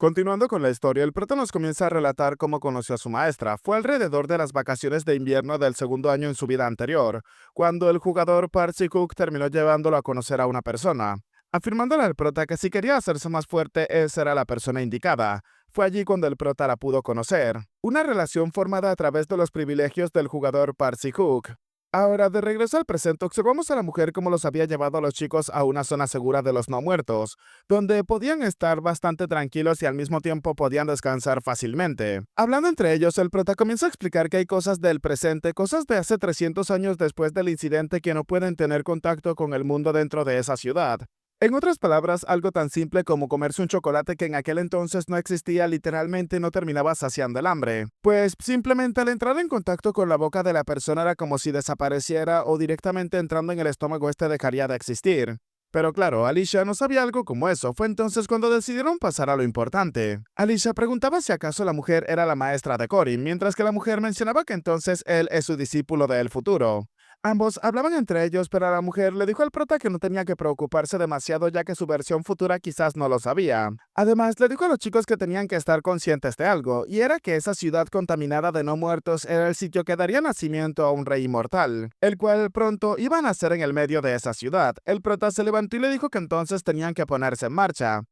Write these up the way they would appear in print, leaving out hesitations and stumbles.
Continuando con la historia, el prota nos comienza a relatar cómo conoció a su maestra. Fue alrededor de las vacaciones de invierno del segundo año en su vida anterior, cuando el jugador Parsi Cook terminó llevándolo a conocer a una persona, afirmándole al prota que si quería hacerse más fuerte, esa era la persona indicada. Fue allí cuando el prota la pudo conocer. Una relación formada a través de los privilegios del jugador Parsi Cook. Ahora, de regreso al presente, observamos a la mujer cómo los había llevado a los chicos a una zona segura de los no muertos, donde podían estar bastante tranquilos y al mismo tiempo podían descansar fácilmente. Hablando entre ellos, el prota comienza a explicar que hay cosas del presente, cosas de hace 300 años después del incidente que no pueden tener contacto con el mundo dentro de esa ciudad. En otras palabras, algo tan simple como comerse un chocolate que en aquel entonces no existía literalmente no terminaba saciando el hambre. Pues simplemente al entrar en contacto con la boca de la persona era como si desapareciera o directamente entrando en el estómago dejaría de existir. Pero claro, Alicia no sabía algo como eso. Fue entonces cuando decidieron pasar a lo importante. Alicia preguntaba si acaso la mujer era la maestra de Corin, mientras que la mujer mencionaba que entonces él es su discípulo del futuro. Ambos hablaban entre ellos, pero la mujer le dijo al prota que no tenía que preocuparse demasiado ya que su versión futura quizás no lo sabía. Además, le dijo a los chicos que tenían que estar conscientes de algo, y era que esa ciudad contaminada de no muertos era el sitio que daría nacimiento a un rey inmortal, el cual pronto iba a nacer en el medio de esa ciudad. El prota se levantó y le dijo que entonces tenían que ponerse en marcha.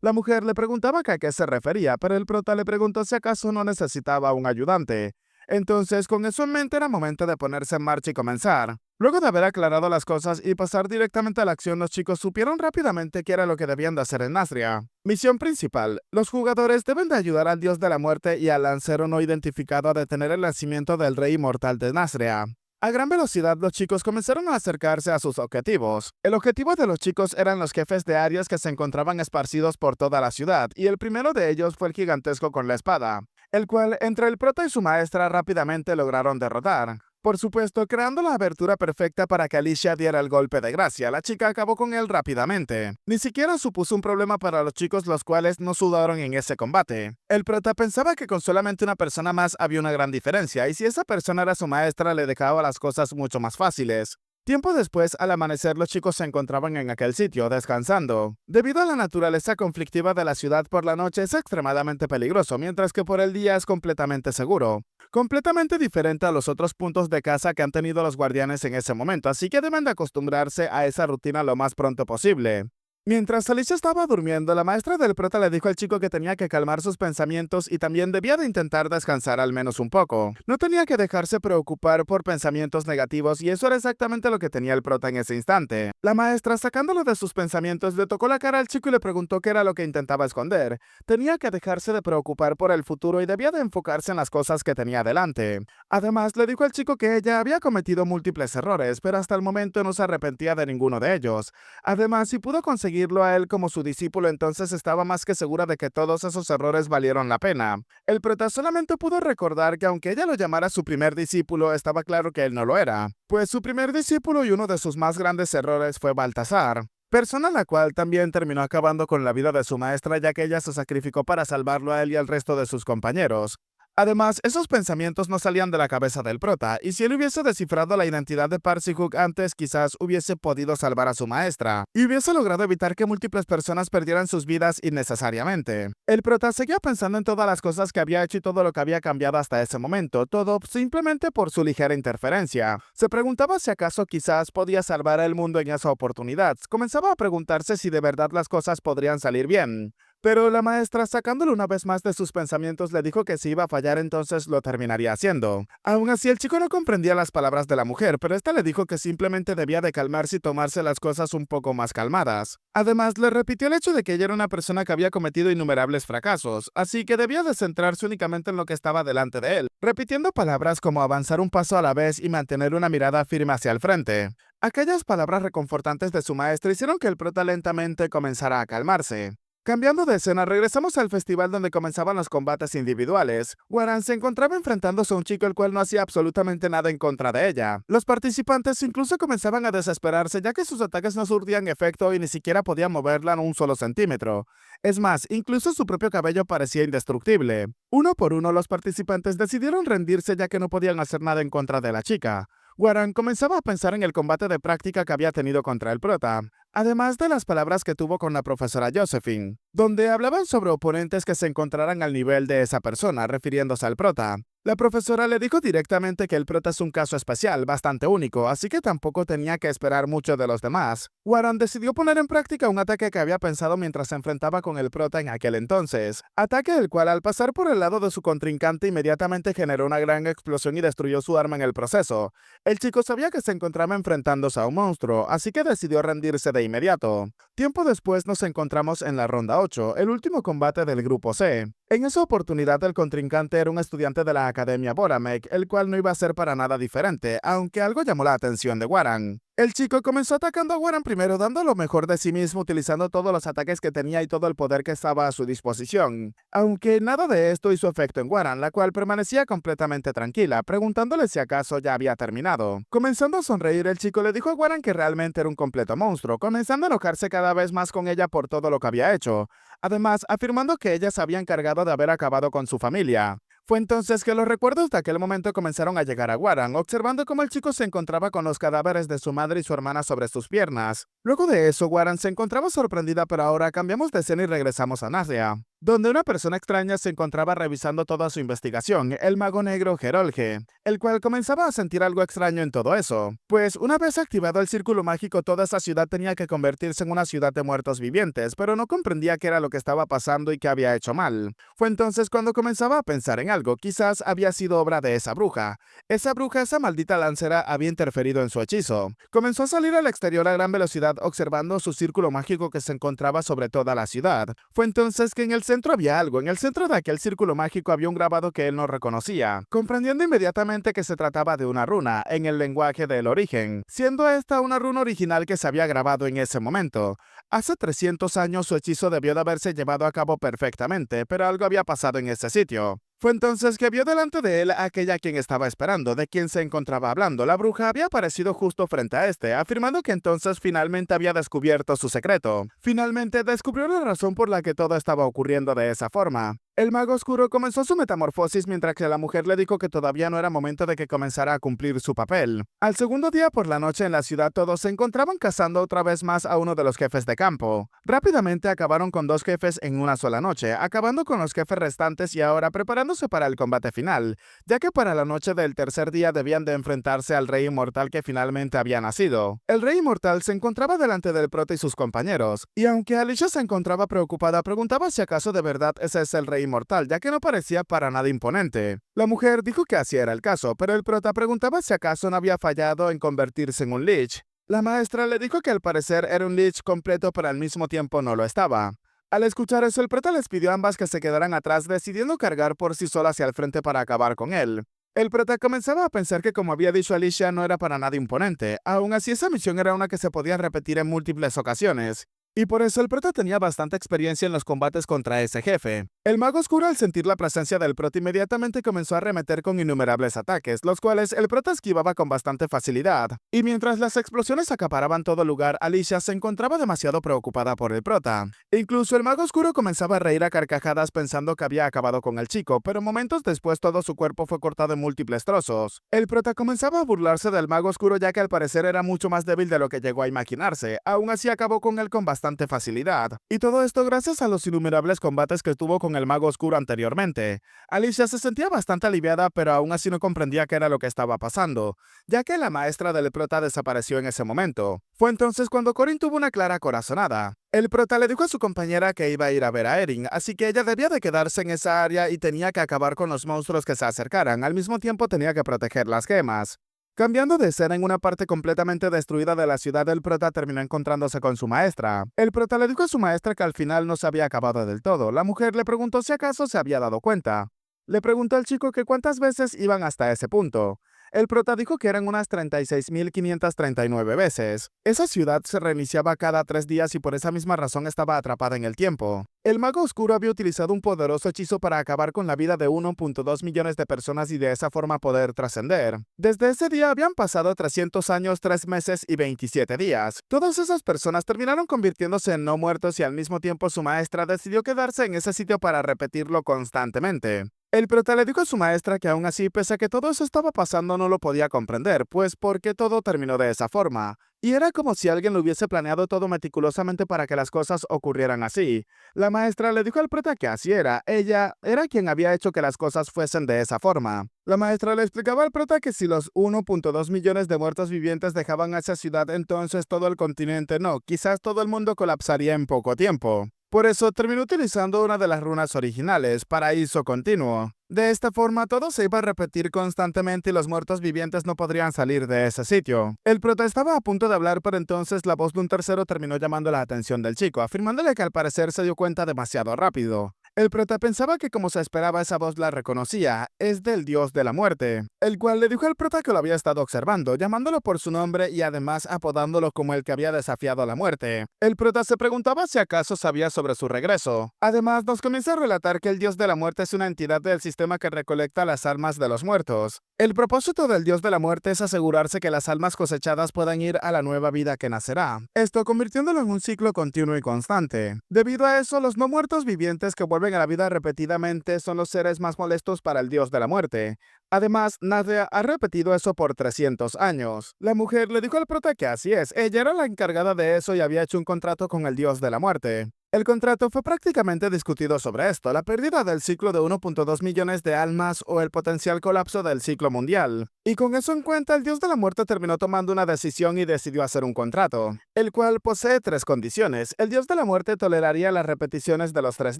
La mujer le preguntaba que a qué se refería, pero el prota le preguntó si acaso no necesitaba un ayudante. Entonces, con eso en mente, era momento de ponerse en marcha y comenzar. Luego de haber aclarado las cosas y pasar directamente a la acción, los chicos supieron rápidamente qué era lo que debían de hacer en Nasria. Misión principal. Los jugadores deben de ayudar al dios de la muerte y al lancero no identificado a detener el nacimiento del rey inmortal de Nasria. A gran velocidad, los chicos comenzaron a acercarse a sus objetivos. El objetivo de los chicos eran los jefes de áreas que se encontraban esparcidos por toda la ciudad, y el primero de ellos fue el gigantesco con la espada, el cual entre el prota y su maestra rápidamente lograron derrotar. Por supuesto, creando la abertura perfecta para que Alicia diera el golpe de gracia, la chica acabó con él rápidamente. Ni siquiera supuso un problema para los chicos, los cuales no sudaron en ese combate. El prota pensaba que con solamente una persona más había una gran diferencia, y si esa persona era su maestra le dejaba las cosas mucho más fáciles. Tiempo después, al amanecer, los chicos se encontraban en aquel sitio, descansando. Debido a la naturaleza conflictiva de la ciudad, por la noche es extremadamente peligroso, mientras que por el día es completamente seguro. Completamente diferente a los otros puntos de caza que han tenido los guardianes en ese momento, así que deben de acostumbrarse a esa rutina lo más pronto posible. Mientras Alicia estaba durmiendo, la maestra del prota le dijo al chico que tenía que calmar sus pensamientos y también debía de intentar descansar al menos un poco. No tenía que dejarse preocupar por pensamientos negativos y eso era exactamente lo que tenía el prota en ese instante. La maestra, sacándolo de sus pensamientos, le tocó la cara al chico y le preguntó qué era lo que intentaba esconder. Tenía que dejarse de preocupar por el futuro y debía de enfocarse en las cosas que tenía delante. Además, le dijo al chico que ella había cometido múltiples errores, pero hasta el momento no se arrepentía de ninguno de ellos. Además, si pudo conseguirlo a él como su discípulo, entonces estaba más que segura de que todos esos errores valieron la pena. El prota solamente pudo recordar que aunque ella lo llamara su primer discípulo, estaba claro que él no lo era, pues su primer discípulo y uno de sus más grandes errores fue Baltasar, persona la cual también terminó acabando con la vida de su maestra ya que ella se sacrificó para salvarlo a él y al resto de sus compañeros. Además, esos pensamientos no salían de la cabeza del prota, y si él hubiese descifrado la identidad de Parsi Cook antes, quizás hubiese podido salvar a su maestra, y hubiese logrado evitar que múltiples personas perdieran sus vidas innecesariamente. El prota seguía pensando en todas las cosas que había hecho y todo lo que había cambiado hasta ese momento, todo simplemente por su ligera interferencia. Se preguntaba si acaso quizás podía salvar al mundo en esa oportunidad. Comenzaba a preguntarse si de verdad las cosas podrían salir bien. Pero la maestra, sacándolo una vez más de sus pensamientos, le dijo que si iba a fallar entonces lo terminaría haciendo. Aún así, el chico no comprendía las palabras de la mujer, pero esta le dijo que simplemente debía de calmarse y tomarse las cosas un poco más calmadas. Además, le repitió el hecho de que ella era una persona que había cometido innumerables fracasos, así que debía de centrarse únicamente en lo que estaba delante de él, repitiendo palabras como avanzar un paso a la vez y mantener una mirada firme hacia el frente. Aquellas palabras reconfortantes de su maestra hicieron que el prota lentamente comenzara a calmarse. Cambiando de escena, regresamos al festival donde comenzaban los combates individuales. Waran se encontraba enfrentándose a un chico el cual no hacía absolutamente nada en contra de ella. Los participantes incluso comenzaban a desesperarse ya que sus ataques no surtían efecto y ni siquiera podían moverla en un solo centímetro. Es más, incluso su propio cabello parecía indestructible. Uno por uno, los participantes decidieron rendirse ya que no podían hacer nada en contra de la chica. Waran comenzaba a pensar en el combate de práctica que había tenido contra el prota. además de las palabras que tuvo con la profesora Josephine, donde hablaban sobre oponentes que se encontraran al nivel de esa persona, refiriéndose al prota. La profesora le dijo directamente que el prota es un caso especial, bastante único, así que tampoco tenía que esperar mucho de los demás. Warren decidió poner en práctica un ataque que había pensado mientras se enfrentaba con el prota en aquel entonces. Ataque el cual al pasar por el lado de su contrincante inmediatamente generó una gran explosión y destruyó su arma en el proceso. El chico sabía que se encontraba enfrentándose a un monstruo, así que decidió rendirse de inmediato. Tiempo después nos encontramos en la ronda 8, el último combate del grupo C. En esa oportunidad el contrincante era un estudiante de la Academia Boramek, el cual no iba a ser para nada diferente, aunque algo llamó la atención de Warren. El chico comenzó atacando a Warren primero dando lo mejor de sí mismo utilizando todos los ataques que tenía y todo el poder que estaba a su disposición. Aunque nada de esto hizo efecto en Warren, la cual permanecía completamente tranquila, preguntándole si acaso ya había terminado. Comenzando a sonreír, el chico le dijo a Warren que realmente era un completo monstruo, comenzando a enojarse cada vez más con ella por todo lo que había hecho. Además, afirmando que ella se había encargado de haber acabado con su familia. Fue entonces que los recuerdos de aquel momento comenzaron a llegar a Warren, observando cómo el chico se encontraba con los cadáveres de su madre y su hermana sobre sus piernas. Luego de eso, Warren se encontraba sorprendida, pero ahora cambiamos de escena y regresamos a Nasia, donde una persona extraña se encontraba revisando toda su investigación, el mago negro Gerolge, el cual comenzaba a sentir algo extraño en todo eso, pues una vez activado el círculo mágico toda esa ciudad tenía que convertirse en una ciudad de muertos vivientes, pero no comprendía qué era lo que estaba pasando y qué había hecho mal. Fue entonces cuando comenzaba a pensar en algo, quizás había sido obra de esa bruja. Esa maldita lancera había interferido en su hechizo. Comenzó a salir al exterior a gran velocidad observando su círculo mágico que se encontraba sobre toda la ciudad. Fue entonces que en el centro había algo, en el centro de aquel círculo mágico había un grabado que él no reconocía, comprendiendo inmediatamente que se trataba de una runa, en el lenguaje del origen, siendo esta una runa original que se había grabado en ese momento. Hace 300 años su hechizo debió de haberse llevado a cabo perfectamente, pero algo había pasado en ese sitio. Fue entonces que vio delante de él a aquella a quien estaba esperando, de quien se encontraba hablando. La bruja había aparecido justo frente a este, afirmando que entonces finalmente había descubierto su secreto. Finalmente descubrió la razón por la que todo estaba ocurriendo de esa forma. El mago oscuro comenzó su metamorfosis mientras que la mujer le dijo que todavía no era momento de que comenzara a cumplir su papel. Al segundo día por la noche en la ciudad todos se encontraban cazando otra vez más a uno de los jefes de campo. Rápidamente acabaron con 2 jefes en una sola noche, acabando con los jefes restantes y ahora preparándose para el combate final, ya que para la noche del tercer día debían de enfrentarse al rey inmortal que finalmente había nacido. El rey inmortal se encontraba delante del prota y sus compañeros, y aunque Alicia se encontraba preocupada, preguntaba si acaso de verdad ese es el rey inmortal, ya que no parecía para nada imponente. La mujer dijo que así era el caso, pero el prota preguntaba si acaso no había fallado en convertirse en un lich. La maestra le dijo que al parecer era un lich completo, pero al mismo tiempo no lo estaba. Al escuchar eso, el prota les pidió a ambas que se quedaran atrás, decidiendo cargar por sí sola hacia el frente para acabar con él. El prota comenzaba a pensar que, como había dicho Alicia, no era para nada imponente. Aún así, esa misión era una que se podía repetir en múltiples ocasiones. Y por eso el prota tenía bastante experiencia en los combates contra ese jefe. El mago oscuro, al sentir la presencia del prota, inmediatamente comenzó a arremeter con innumerables ataques, los cuales el prota esquivaba con bastante facilidad. Y mientras las explosiones acaparaban todo lugar, Alicia se encontraba demasiado preocupada por el prota. Incluso el mago oscuro comenzaba a reír a carcajadas pensando que había acabado con el chico, pero momentos después todo su cuerpo fue cortado en múltiples trozos. El prota comenzaba a burlarse del mago oscuro, ya que al parecer era mucho más débil de lo que llegó a imaginarse. Aún así acabó con él con bastante facilidad. Y todo esto gracias a los innumerables combates que tuvo con el mago oscuro anteriormente. Alicia se sentía bastante aliviada, pero aún así no comprendía qué era lo que estaba pasando, ya que la maestra del prota desapareció en ese momento. Fue entonces cuando Corin tuvo una clara corazonada. El prota le dijo a su compañera que iba a ir a ver a Erin, así que ella debía de quedarse en esa área y tenía que acabar con los monstruos que se acercaran. Al mismo tiempo tenía que proteger las gemas. Cambiando de escena en una parte completamente destruida de la ciudad, el prota terminó encontrándose con su maestra. El prota le dijo a su maestra que al final no se había acabado del todo. La mujer le preguntó si acaso se había dado cuenta. Le preguntó al chico que cuántas veces iban hasta ese punto. El prota dijo que eran unas 36.539 veces. Esa ciudad se reiniciaba cada 3 días y por esa misma razón estaba atrapada en el tiempo. El mago oscuro había utilizado un poderoso hechizo para acabar con la vida de 1.2 millones de personas y de esa forma poder trascender. Desde ese día habían pasado 300 años, 3 meses y 27 días. Todas esas personas terminaron convirtiéndose en no muertos y al mismo tiempo su maestra decidió quedarse en ese sitio para repetirlo constantemente. El prota le dijo a su maestra que aún así, pese a que todo eso estaba pasando, no lo podía comprender, pues porque todo terminó de esa forma. Y era como si alguien lo hubiese planeado todo meticulosamente para que las cosas ocurrieran así. La maestra le dijo al prota que así era, ella era quien había hecho que las cosas fuesen de esa forma. La maestra le explicaba al prota que si los 1.2 millones de muertos vivientes dejaban esa ciudad, entonces todo el continente no, quizás todo el mundo colapsaría en poco tiempo. Por eso terminó utilizando una de las runas originales, Paraíso Continuo. De esta forma todo se iba a repetir constantemente y los muertos vivientes no podrían salir de ese sitio. El prota estaba a punto de hablar, pero entonces la voz de un tercero terminó llamando la atención del chico, afirmándole que al parecer se dio cuenta demasiado rápido. El prota pensaba que como se esperaba esa voz la reconocía, es del dios de la muerte, el cual le dijo al prota que lo había estado observando, llamándolo por su nombre y además apodándolo como el que había desafiado a la muerte. El prota se preguntaba si acaso sabía sobre su regreso. Además, nos comienza a relatar que el dios de la muerte es una entidad del sistema que recolecta las almas de los muertos. El propósito del dios de la muerte es asegurarse que las almas cosechadas puedan ir a la nueva vida que nacerá, esto convirtiéndolo en un ciclo continuo y constante. Debido a eso, los no muertos vivientes que vuelven a la vida repetidamente son los seres más molestos para el dios de la muerte. Además, Nadia ha repetido eso por 300 años. La mujer le dijo al prota que así es, ella era la encargada de eso y había hecho un contrato con el dios de la muerte. El contrato fue prácticamente discutido sobre esto, la pérdida del ciclo de 1.2 millones de almas o el potencial colapso del ciclo mundial. Y con eso en cuenta, el dios de la muerte terminó tomando una decisión y decidió hacer un contrato, el cual posee 3 condiciones. El dios de la muerte toleraría las repeticiones de los 3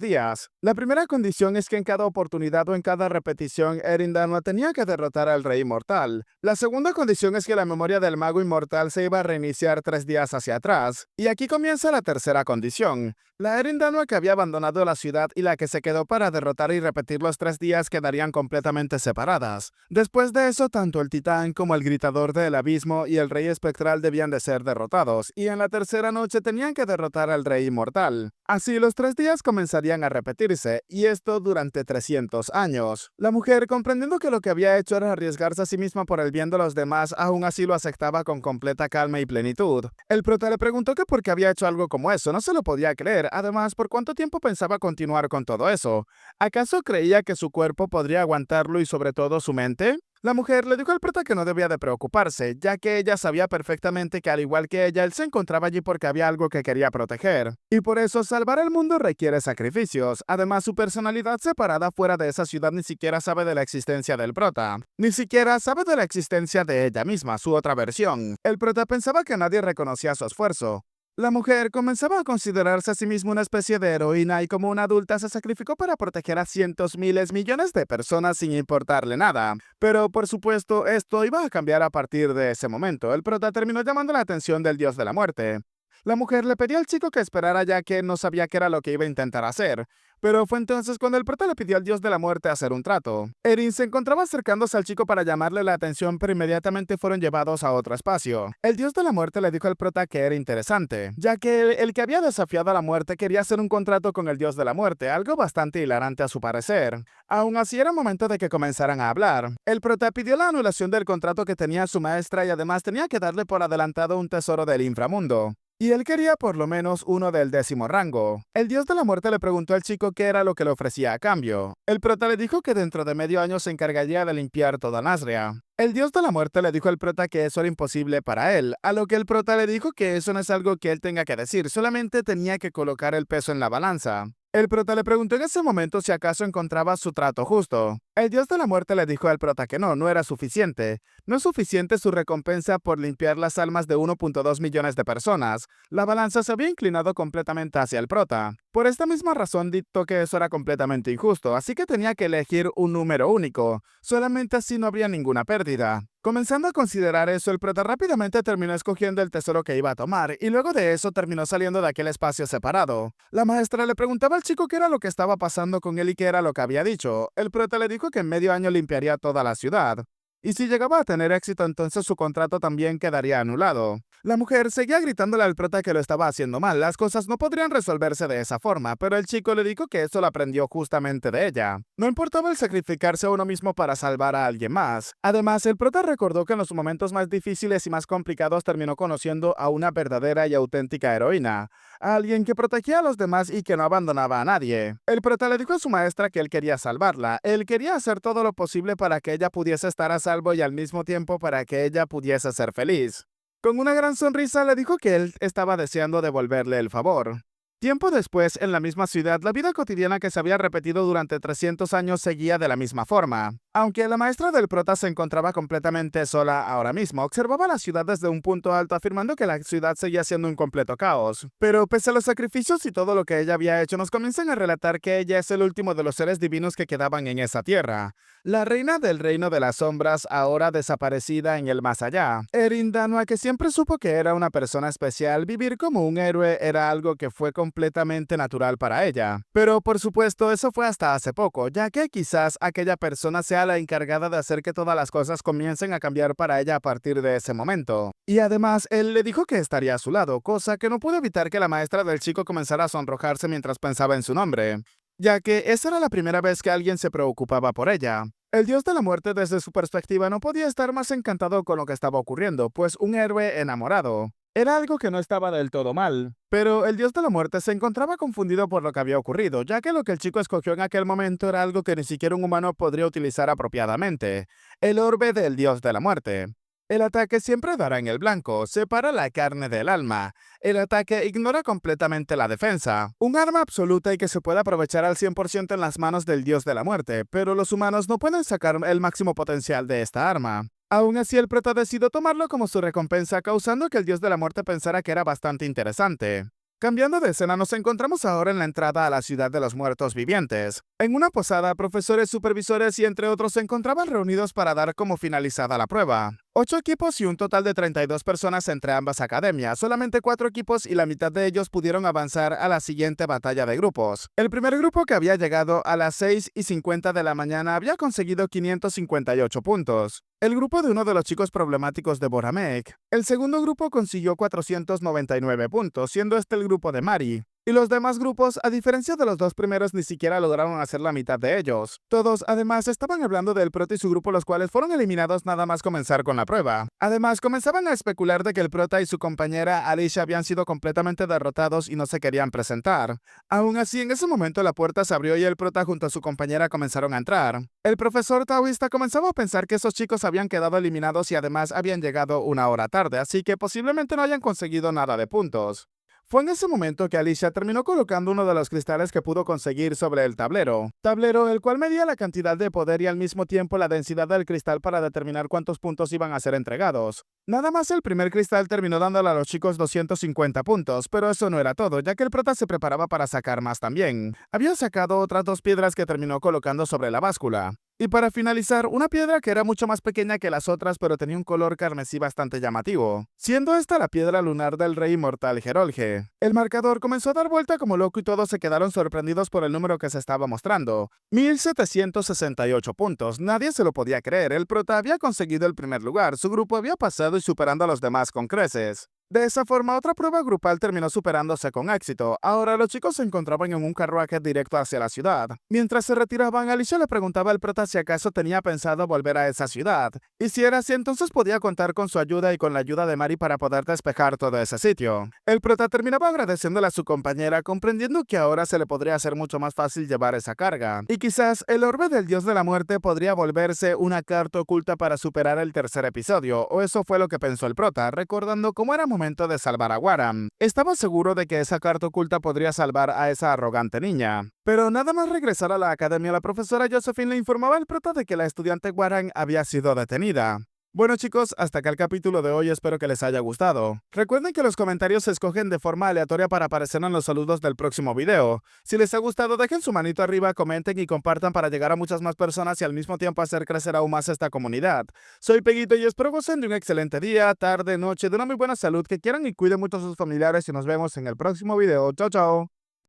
días. La primera condición es que en cada oportunidad o en cada repetición, Erindanua tenía que derrotar al rey inmortal. La segunda condición es que la memoria del mago inmortal se iba a reiniciar 3 días hacia atrás. Y aquí comienza la tercera condición. La Erindanua que había abandonado la ciudad y la que se quedó para derrotar y repetir los 3 días quedarían completamente separadas. Después de eso, tanto el titán como el gritador del abismo y el rey espectral debían de ser derrotados, y en la tercera noche tenían que derrotar al rey inmortal. Así los 3 días comenzarían a repetirse, y esto durante 300 años. La mujer, comprendiendo que lo que había hecho era arriesgarse a sí misma por el bien de los demás, aún así lo aceptaba con completa calma y plenitud. El prota le preguntó que por qué había hecho algo como eso, no se lo podía creer. Además, ¿por cuánto tiempo pensaba continuar con todo eso? ¿Acaso creía que su cuerpo podría aguantarlo y sobre todo su mente? La mujer le dijo al prota que no debía de preocuparse, ya que ella sabía perfectamente que al igual que ella, él se encontraba allí porque había algo que quería proteger. Y por eso salvar el mundo requiere sacrificios. Además, su personalidad separada fuera de esa ciudad ni siquiera sabe de la existencia del prota. Ni siquiera sabe de la existencia de ella misma, su otra versión. El prota pensaba que nadie reconocía su esfuerzo. La mujer comenzaba a considerarse a sí misma una especie de heroína y como una adulta se sacrificó para proteger a cientos, miles, millones de personas sin importarle nada. Pero por supuesto, esto iba a cambiar a partir de ese momento. El prota terminó llamando la atención del dios de la muerte. La mujer le pidió al chico que esperara ya que no sabía qué era lo que iba a intentar hacer. Pero fue entonces cuando el prota le pidió al dios de la muerte hacer un trato. Erin se encontraba acercándose al chico para llamarle la atención, pero inmediatamente fueron llevados a otro espacio. El dios de la muerte le dijo al prota que era interesante, ya que el que había desafiado a la muerte quería hacer un contrato con el dios de la muerte, algo bastante hilarante a su parecer. Aún así era momento de que comenzaran a hablar. El prota pidió la anulación del contrato que tenía su maestra y además tenía que darle por adelantado un tesoro del inframundo. Y él quería por lo menos uno del 10º rango. El dios de la muerte le preguntó al chico qué era lo que le ofrecía a cambio. El prota le dijo que dentro de medio año se encargaría de limpiar toda Nazria. El dios de la muerte le dijo al prota que eso era imposible para él, a lo que el prota le dijo que eso no es algo que él tenga que decir, solamente tenía que colocar el peso en la balanza. El prota le preguntó en ese momento si acaso encontraba su trato justo. El dios de la muerte le dijo al prota que no era suficiente. No es suficiente su recompensa por limpiar las almas de 1.2 millones de personas. La balanza se había inclinado completamente hacia el prota. Por esta misma razón dictó que eso era completamente injusto, así que tenía que elegir un número único. Solamente así no habría ninguna pérdida. Comenzando a considerar eso, el prota rápidamente terminó escogiendo el tesoro que iba a tomar, y luego de eso terminó saliendo de aquel espacio separado. La maestra le preguntaba al chico qué era lo que estaba pasando con él y qué era lo que había dicho. El prota le dijo que en medio año limpiaría toda la ciudad. y si llegaba a tener éxito entonces su contrato también quedaría anulado. La mujer seguía gritándole al prota que lo estaba haciendo mal, las cosas no podrían resolverse de esa forma, pero el chico le dijo que eso lo aprendió justamente de ella. No importaba el sacrificarse a uno mismo para salvar a alguien más. Además, el prota recordó que en los momentos más difíciles y más complicados terminó conociendo a una verdadera y auténtica heroína, a alguien que protegía a los demás y que no abandonaba a nadie. El prota le dijo a su maestra que él quería salvarla, él quería hacer todo lo posible para que ella pudiese estar a salvo y al mismo tiempo para que ella pudiese ser feliz. Con una gran sonrisa le dijo que él estaba deseando devolverle el favor. Tiempo después, en la misma ciudad, la vida cotidiana que se había repetido durante 300 años seguía de la misma forma. Aunque la maestra del prota se encontraba completamente sola ahora mismo, observaba la ciudad desde un punto alto afirmando que la ciudad seguía siendo un completo caos. Pero pese a los sacrificios y todo lo que ella había hecho, nos comienzan a relatar que ella es el último de los seres divinos que quedaban en esa tierra. La reina del reino de las sombras, ahora desaparecida en el más allá. Erin Danua, que siempre supo que era una persona especial, vivir como un héroe era algo que fue completamente natural para ella. Pero por supuesto, eso fue hasta hace poco, ya que quizás aquella persona sea la encargada de hacer que todas las cosas comiencen a cambiar para ella a partir de ese momento. Y además, él le dijo que estaría a su lado, cosa que no pudo evitar que la maestra del chico comenzara a sonrojarse mientras pensaba en su nombre, ya que esa era la primera vez que alguien se preocupaba por ella. El dios de la muerte desde su perspectiva no podía estar más encantado con lo que estaba ocurriendo, pues un héroe enamorado era algo que no estaba del todo mal. Pero el dios de la muerte se encontraba confundido por lo que había ocurrido, ya que lo que el chico escogió en aquel momento era algo que ni siquiera un humano podría utilizar apropiadamente: el orbe del dios de la muerte. El ataque siempre dará en el blanco, separa la carne del alma. El ataque ignora completamente la defensa. Un arma absoluta y que se puede aprovechar al 100% en las manos del dios de la muerte, pero los humanos no pueden sacar el máximo potencial de esta arma. Aún así, el prota decidió tomarlo como su recompensa, causando que el dios de la muerte pensara que era bastante interesante. Cambiando de escena, nos encontramos ahora en la entrada a la ciudad de los muertos vivientes. En una posada, profesores, supervisores y entre otros se encontraban reunidos para dar como finalizada la prueba. 8 equipos y un total de 32 personas entre ambas academias. Solamente 4 equipos y la mitad de ellos pudieron avanzar a la siguiente batalla de grupos. El primer grupo, que había llegado a las 6:50 de la mañana, había conseguido 558 puntos. El grupo de uno de los chicos problemáticos de Boramek. El segundo grupo consiguió 499 puntos, siendo este el grupo de Mari. Y los demás grupos, a diferencia de los dos primeros, ni siquiera lograron hacer la mitad de ellos. Todos, además, estaban hablando del prota y su grupo, los cuales fueron eliminados nada más comenzar con la prueba. Además, comenzaban a especular de que el prota y su compañera Alicia habían sido completamente derrotados y no se querían presentar. Aún así, en ese momento la puerta se abrió y el prota junto a su compañera comenzaron a entrar. El profesor taoísta comenzaba a pensar que esos chicos habían quedado eliminados y además habían llegado una hora tarde, así que posiblemente no hayan conseguido nada de puntos. Fue en ese momento que Alicia terminó colocando uno de los cristales que pudo conseguir sobre el tablero el cual medía la cantidad de poder y al mismo tiempo la densidad del cristal para determinar cuántos puntos iban a ser entregados. Nada más el primer cristal terminó dándole a los chicos 250 puntos, pero eso no era todo, ya que el prota se preparaba para sacar más también. Había sacado otras 2 piedras que terminó colocando sobre la báscula. Y para finalizar, una piedra que era mucho más pequeña que las otras, pero tenía un color carmesí bastante llamativo, siendo esta la piedra lunar del rey inmortal Gerolge. El marcador comenzó a dar vuelta como loco y todos se quedaron sorprendidos por el número que se estaba mostrando. 1768 puntos, nadie se lo podía creer, el prota había conseguido el primer lugar, su grupo había pasado y superando a los demás con creces. De esa forma, otra prueba grupal terminó superándose con éxito. Ahora los chicos se encontraban en un carruaje directo hacia la ciudad. Mientras se retiraban, Alicia le preguntaba al prota si acaso tenía pensado volver a esa ciudad. Y si era así, entonces podía contar con su ayuda y con la ayuda de Mari para poder despejar todo ese sitio. El prota terminaba agradeciéndole a su compañera, comprendiendo que ahora se le podría hacer mucho más fácil llevar esa carga. Y quizás el orbe del dios de la muerte podría volverse una carta oculta para superar el tercer episodio, o eso fue lo que pensó el prota, recordando cómo era momento de salvar a Waram. Estaba seguro de que esa carta oculta podría salvar a esa arrogante niña. Pero nada más regresar a la academia, la profesora Josephine le informaba al prota de que la estudiante Waram había sido detenida. Bueno chicos, hasta acá el capítulo de hoy, espero que les haya gustado. Recuerden que los comentarios se escogen de forma aleatoria para aparecer en los saludos del próximo video. Si les ha gustado, dejen su manito arriba, comenten y compartan para llegar a muchas más personas y al mismo tiempo hacer crecer aún más esta comunidad. Soy Peguito y espero gocen de un excelente día, tarde, noche, de una muy buena salud, que quieran y cuiden mucho a sus familiares y nos vemos en el próximo video. Chao, chao.